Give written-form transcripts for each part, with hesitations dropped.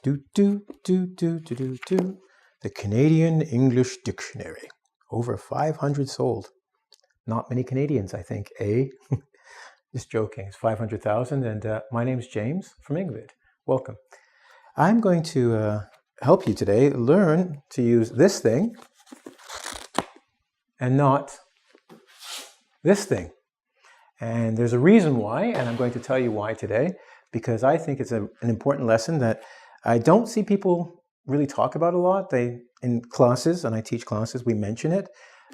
The Canadian English Dictionary. Over 500 sold. Not many Canadians, I think, eh? Just joking. It's 500,000, and my name's James from Engvid. Welcome. I'm going to help you today learn to use this thing and not this thing. And there's a reason why, and I'm going to tell you why today, because I think it's an important lesson that I don't see people really talk about a lot. In classes, and I teach classes, we mention it,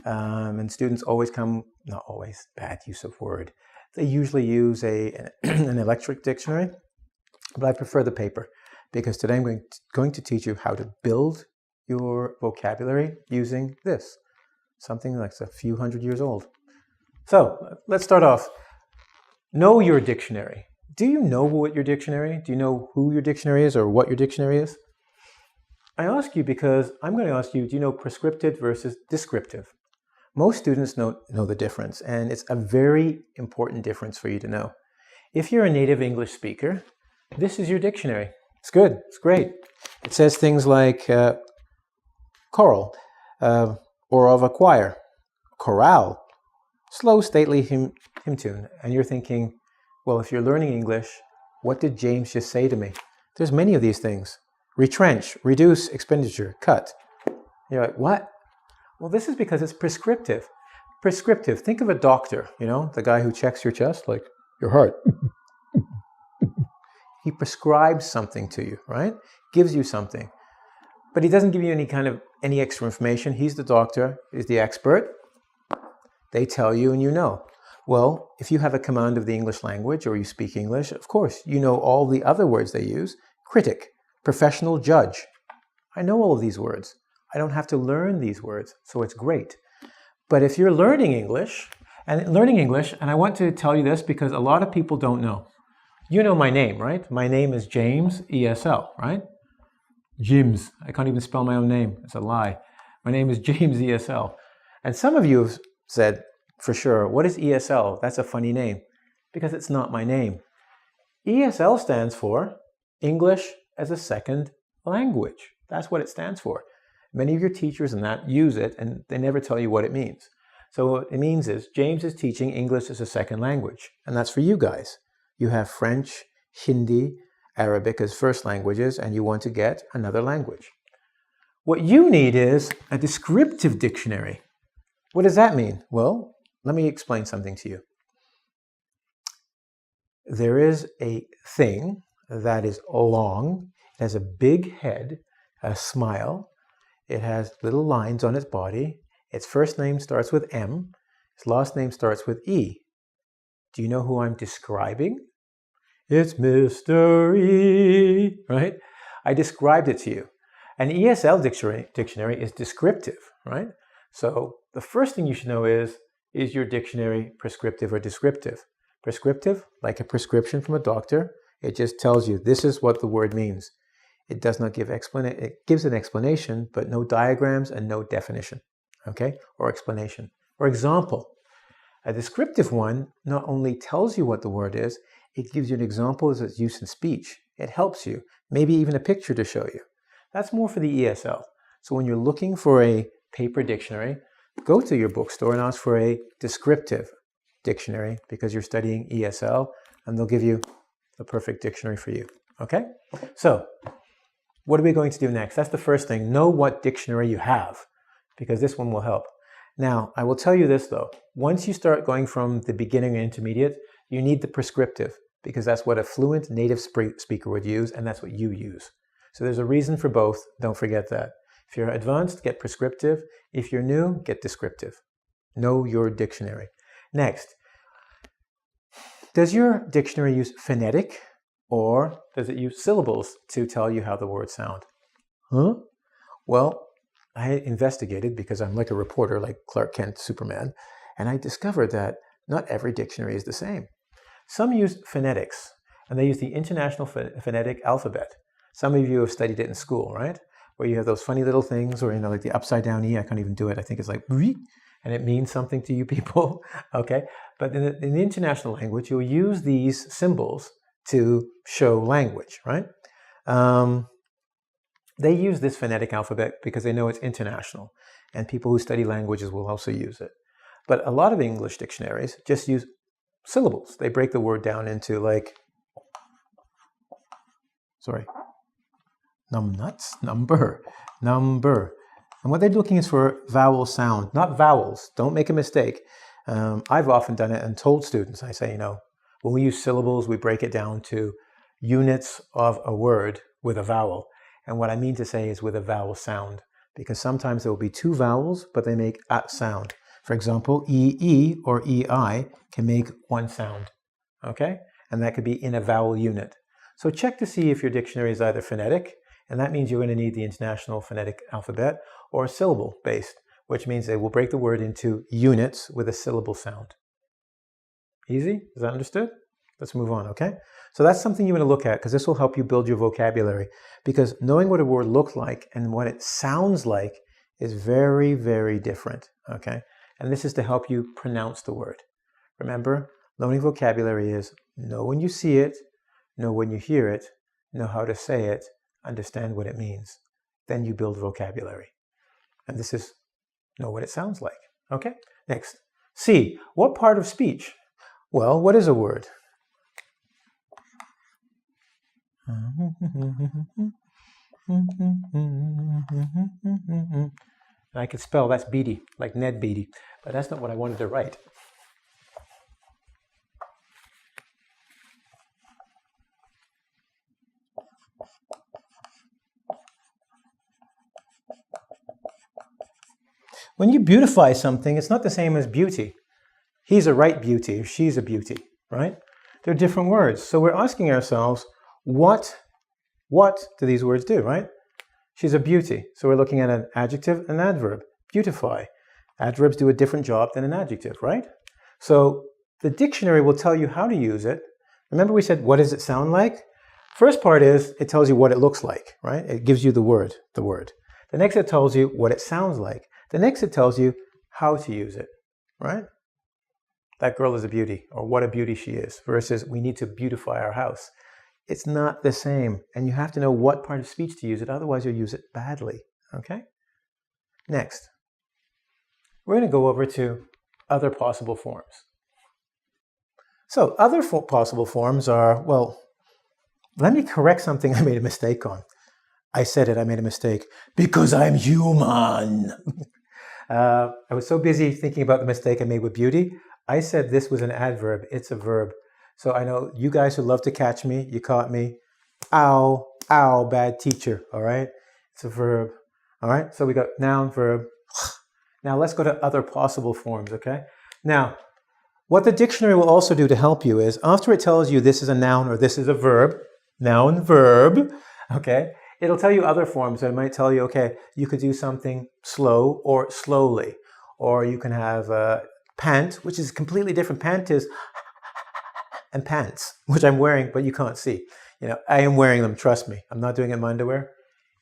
and students always come, not always, bad use of word. They usually use an electric dictionary, but I prefer the paper, because today I'm going to teach you how to build your vocabulary using this, something that's a few hundred years old. So let's start off. Know your dictionary. Do you know what your dictionary? Do you know who your dictionary is or what your dictionary is? I ask you because I'm going to ask you, do you know prescriptive versus descriptive? Most students know the difference, and it's a very important difference for you to know. If you're a native English speaker, this is your dictionary. It's good. It's great. It says things like choral, or of a choir, chorale, slow, stately hymn tune. And you're thinking, well, if you're learning English, what did James just say to me? There's many of these things. Retrench, reduce expenditure, cut. You're like, what? Well, this is because it's prescriptive. Prescriptive. Think of a doctor, the guy who checks your chest, like your heart. He prescribes something to you, right? Gives you something. But he doesn't give you any extra information. He's the doctor, he's the expert. They tell you and you know. Well, if you have a command of the English language or you speak English, of course, you know all the other words they use. Critic, professional judge. I know all of these words. I don't have to learn these words, so it's great. But if you're learning English, and I want to tell you this because a lot of people don't know. You know my name, right? My name is James ESL, right? James. I can't even spell my own name. It's a lie. My name is James ESL. And some of you have said, for sure, what is ESL? That's a funny name. Because it's not my name. ESL stands for English as a Second Language. That's what it stands for. Many of your teachers and that use it, and they never tell you what it means. So what it means is James is teaching English as a second language. And that's for you guys. You have French, Hindi, Arabic as first languages, and you want to get another language. What you need is a descriptive dictionary. What does that mean? Well, let me explain something to you. There is a thing that is long, it has a big head, a smile, it has little lines on its body, its first name starts with M, its last name starts with E. Do you know who I'm describing? It's Mr. E, right? I described it to you. An ESL dictionary is descriptive, right? So the first thing you should know is your dictionary prescriptive or descriptive? Prescriptive, like a prescription from a doctor, it just tells you this is what the word means. It does not give explanation. It gives an explanation, but no diagrams and no definition, okay? Or explanation. For example, a descriptive one not only tells you what the word is, it gives you an example of its use in speech. It helps you, maybe even a picture to show you. That's more for the ESL. So when you're looking for a paper dictionary, go to your bookstore and ask for a descriptive dictionary because you're studying ESL, and they'll give you the perfect dictionary for you, okay? So what are we going to do next? That's the first thing. Know what dictionary you have, because this one will help. Now, I will tell you this though. Once you start going from the beginning and intermediate, you need the prescriptive, because that's what a fluent native speaker would use, and that's what you use. So there's a reason for both. Don't forget that. If you're advanced, get prescriptive. If you're new, get descriptive. Know your dictionary. Next, does your dictionary use phonetic, or does it use syllables to tell you how the words sound? Well, I investigated because I'm like a reporter, like Clark Kent, Superman, and I discovered that not every dictionary is the same. Some use phonetics, and they use the International Phonetic Alphabet. Some of you have studied it in school, right? Where you have those funny little things, or like the upside down E. I can't even do it. I think it's like, and it means something to you people, okay? But in the international language, you'll use these symbols to show language, right? They use this phonetic alphabet because they know it's international, and people who study languages will also use it. But a lot of English dictionaries just use syllables. They break the word down into like, nuts, number. And what they're looking is for vowel sound, not vowels. Don't make a mistake. I've often done it and told students, I say, when we use syllables, we break it down to units of a word with a vowel. And what I mean to say is with a vowel sound, because sometimes there will be two vowels, but they make a sound. For example, E or EI can make one sound, okay? And that could be in a vowel unit. So check to see if your dictionary is either phonetic, and that means you're going to need the International Phonetic Alphabet, or syllable-based, which means they will break the word into units with a syllable sound. Easy? Is that understood? Let's move on, okay? So that's something you want to look at, because this will help you build your vocabulary. Because knowing what a word looks like and what it sounds like is very, very different, okay? And this is to help you pronounce the word. Remember, learning vocabulary is know when you see it, know when you hear it, know how to say it, understand what it means. Then you build vocabulary. And this is know what it sounds like. Okay? Next. C. What part of speech? Well, what is a word? I could spell, that's Beatty, like Ned Beatty, but that's not what I wanted to write. When you beautify something, it's not the same as beauty. He's a right beauty, or she's a beauty, right? They're different words. So we're asking ourselves, what do these words do, right? She's a beauty. So we're looking at an adjective and an adverb. Beautify. Adverbs do a different job than an adjective, right? So the dictionary will tell you how to use it. Remember we said, what does it sound like? First part is, it tells you what it looks like, right? It gives you the word. The next it tells you what it sounds like. The next it tells you how to use it, right? That girl is a beauty, or what a beauty she is, versus we need to beautify our house. It's not the same, and you have to know what part of speech to use it, otherwise you'll use it badly, okay? Next, we're going to go over to other possible forms. So other possible forms are, well, let me correct something I made a mistake on. I said it, I made a mistake, because I'm human. I was so busy thinking about the mistake I made with beauty. I said this was an adverb, it's a verb. So I know you guys who love to catch me, you caught me. Ow, ow, bad teacher, all right? It's a verb, all right? So we got noun, verb. Now let's go to other possible forms, okay? Now, what the dictionary will also do to help you is, after it tells you this is a noun or this is a verb, noun, verb, okay? It'll tell you other forms. It might tell you, okay, you could do something slow or slowly. Or you can have pant, which is completely different. Pant is and pants, which I'm wearing, but you can't see. I am wearing them, trust me. I'm not doing it in my underwear.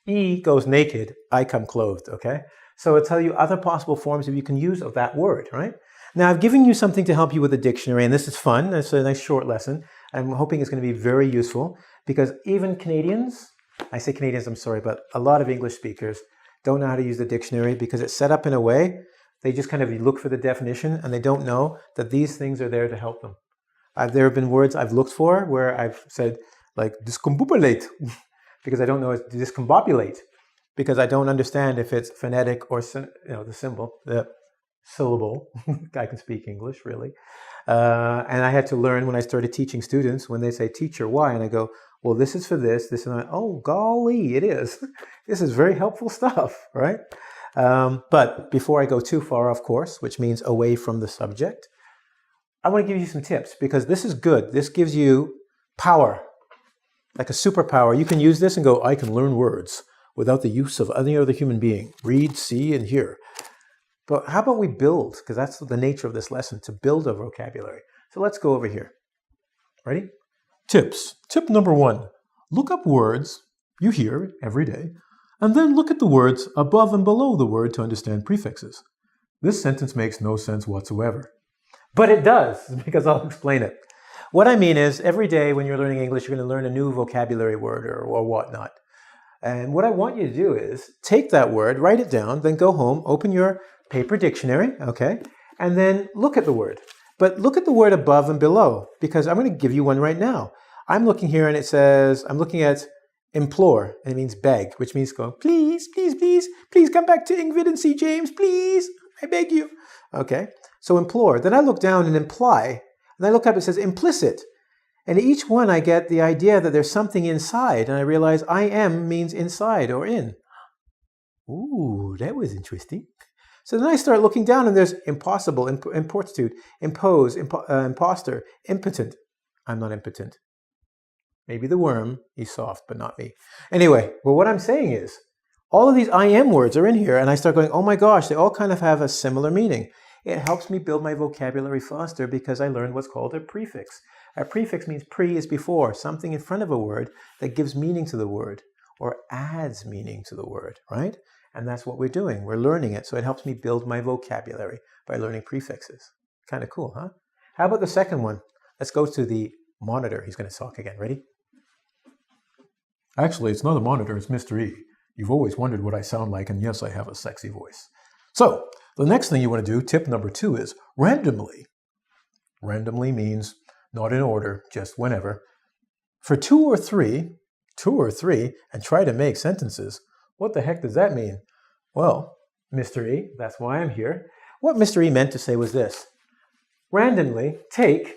E goes naked, I come clothed, okay? So it'll tell you other possible forms that you can use of that word, right? Now, I've given you something to help you with the dictionary, and this is fun. It's a nice short lesson. I'm hoping it's going to be very useful, because even Canadians, I say Canadians, I'm sorry, but a lot of English speakers don't know how to use the dictionary because it's set up in a way, they just kind of look for the definition and they don't know that these things are there to help them. There have been words I've looked for where I've said, like, discombobulate, because I don't know it's discombobulate, because I don't understand if it's phonetic or, the symbol, the syllable. I can speak English, really. And I had to learn when I started teaching students, when they say, teacher, why? And I go, well, this is for this, and that. Oh, golly, it is. This is very helpful stuff, right? But before I go too far, of course, which means away from the subject, I want to give you some tips, because this is good. This gives you power, like a superpower. You can use this and go, I can learn words without the use of any other human being. Read, see, and hear. But how about we build? Because that's the nature of this lesson, to build a vocabulary. So let's go over here. Ready? Tips. Tip number 1. Look up words you hear every day, and then look at the words above and below the word to understand prefixes. This sentence makes no sense whatsoever. But it does, because I'll explain it. What I mean is, every day when you're learning English, you're going to learn a new vocabulary word or whatnot. And what I want you to do is take that word, write it down, then go home, open your paper dictionary, okay? And then look at the word. But look at the word above and below, because I'm going to give you one right now. I'm looking here and it says, I'm looking at implore, and it means beg, which means go, please, please, please, please come back to Ingrid and see James, please, I beg you. Okay, so implore. Then I look down and imply, and I look up, it says implicit. And each one I get the idea that there's something inside, and I realize I am means inside or in. Ooh, that was interesting. So then I start looking down and there's impossible, importitude, impose, imposter, impotent. I'm not impotent. Maybe the worm, he's soft, but not me. Anyway, well, what I'm saying is, all of these I am words are in here, and I start going, oh my gosh, they all kind of have a similar meaning. It helps me build my vocabulary faster because I learned what's called a prefix. A prefix means pre is before, something in front of a word that gives meaning to the word or adds meaning to the word, right? And that's what we're doing. We're learning it. So it helps me build my vocabulary by learning prefixes. Kind of cool, huh? How about the second one? Let's go to the monitor. He's going to talk again. Ready? Actually, it's not a monitor. It's Mr. E. You've always wondered what I sound like. And yes, I have a sexy voice. So the next thing you want to do, tip number 2, is randomly. Randomly means not in order, just whenever. For 2 or 3, and try to make sentences. What the heck does that mean? Well, Mr. E, that's why I'm here. What Mr. E meant to say was this. Randomly take,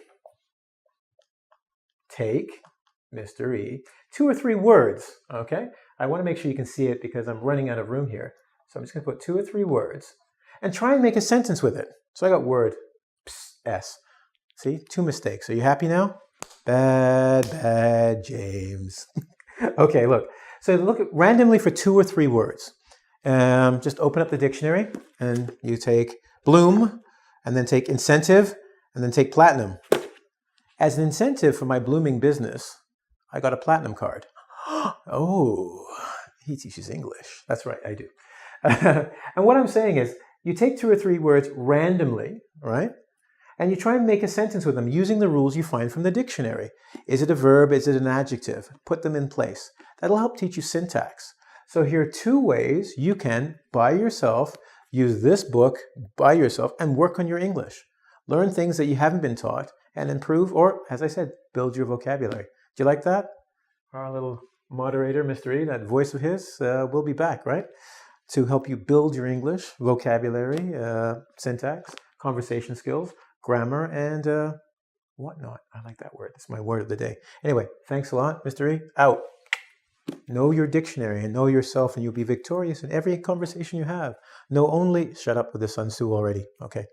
Mr. E, 2 or 3 words, okay? I want to make sure you can see it because I'm running out of room here. So I'm just going to put 2 or 3 words and try and make a sentence with it. So I got word S. See, 2 mistakes. Are you happy now? Bad, James. Okay, look. So look at randomly for 2 or 3 words. Just open up the dictionary and you take bloom and then take incentive and then take platinum. As an incentive for my blooming business, I got a platinum card. Oh, he teaches English. That's right, I do. And what I'm saying is you take 2 or 3 words randomly, right? And you try and make a sentence with them using the rules you find from the dictionary. Is it a verb? Is it an adjective? Put them in place. That'll help teach you syntax. So here are 2 ways you can, by yourself, use this book by yourself and work on your English. Learn things that you haven't been taught and improve, or, as I said, build your vocabulary. Do you like that? Our little moderator, Mr. E, that voice of his, will be back, right? To help you build your English, vocabulary, syntax, conversation skills, grammar, and whatnot. I like that word. It's my word of the day. Anyway, thanks a lot, Mr. E. Out. Know your dictionary and know yourself, and you'll be victorious in every conversation you have. Know only... Shut up with the Sun Tzu already. Okay.